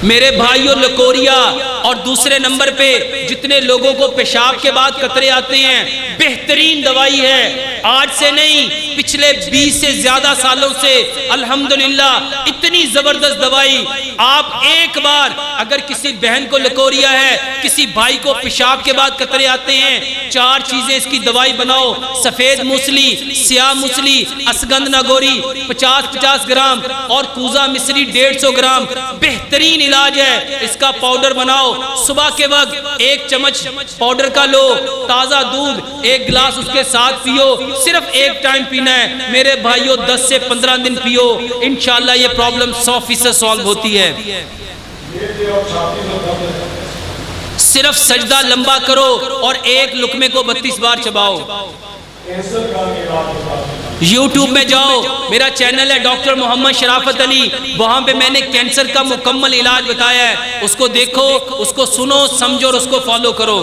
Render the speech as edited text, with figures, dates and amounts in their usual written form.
मेरे भाइयों, लकोरिया और दूसरे नंबर पे जितने लोगों को पेशाब के बाद कतरे आते हैं, बेहतरीन दवाई है। आज से नहीं, पिछले 20 से ज्यादा सालों से अल्हम्दुलिल्लाह इतनी जबरदस्त दवाई। आप एक बार अगर किसी बहन को लकोरिया है, किसी भाई को पेशाब के बाद कतरे आते हैं, 4 चीजें इसकी दवाई बनाओ। सफेद मूसली, स्याह मूसली, असगंध नागौरी 50-50 ग्राम और कूजा मिश्री 150 ग्राम, बेहतरीन इलाज है। इसका पाउडर बनाओ, सुबह के वक्त 1 चम्मच पाउडर का लो, ताज़ा दूध 1 गिलास उसके साथ पियो, सिर्फ 1 टाइम पीना है। मेरे भाइयों 10 से 15 दिन पियो, इंशाल्लाह ये प्रॉब्लम 100% सॉल्व होती है। सिर्फ सजदा लंबा करो और एक लुकमे को 32 बार चबाओ। YouTube में जाओ, मेरा चैनल है डॉक्टर मोहम्मद शराफत अली, वहाँ पे मैंने कैंसर का मुकम्मल इलाज बताया है। उसको देखो, उसको सुनो, समझो और उसको फॉलो करो।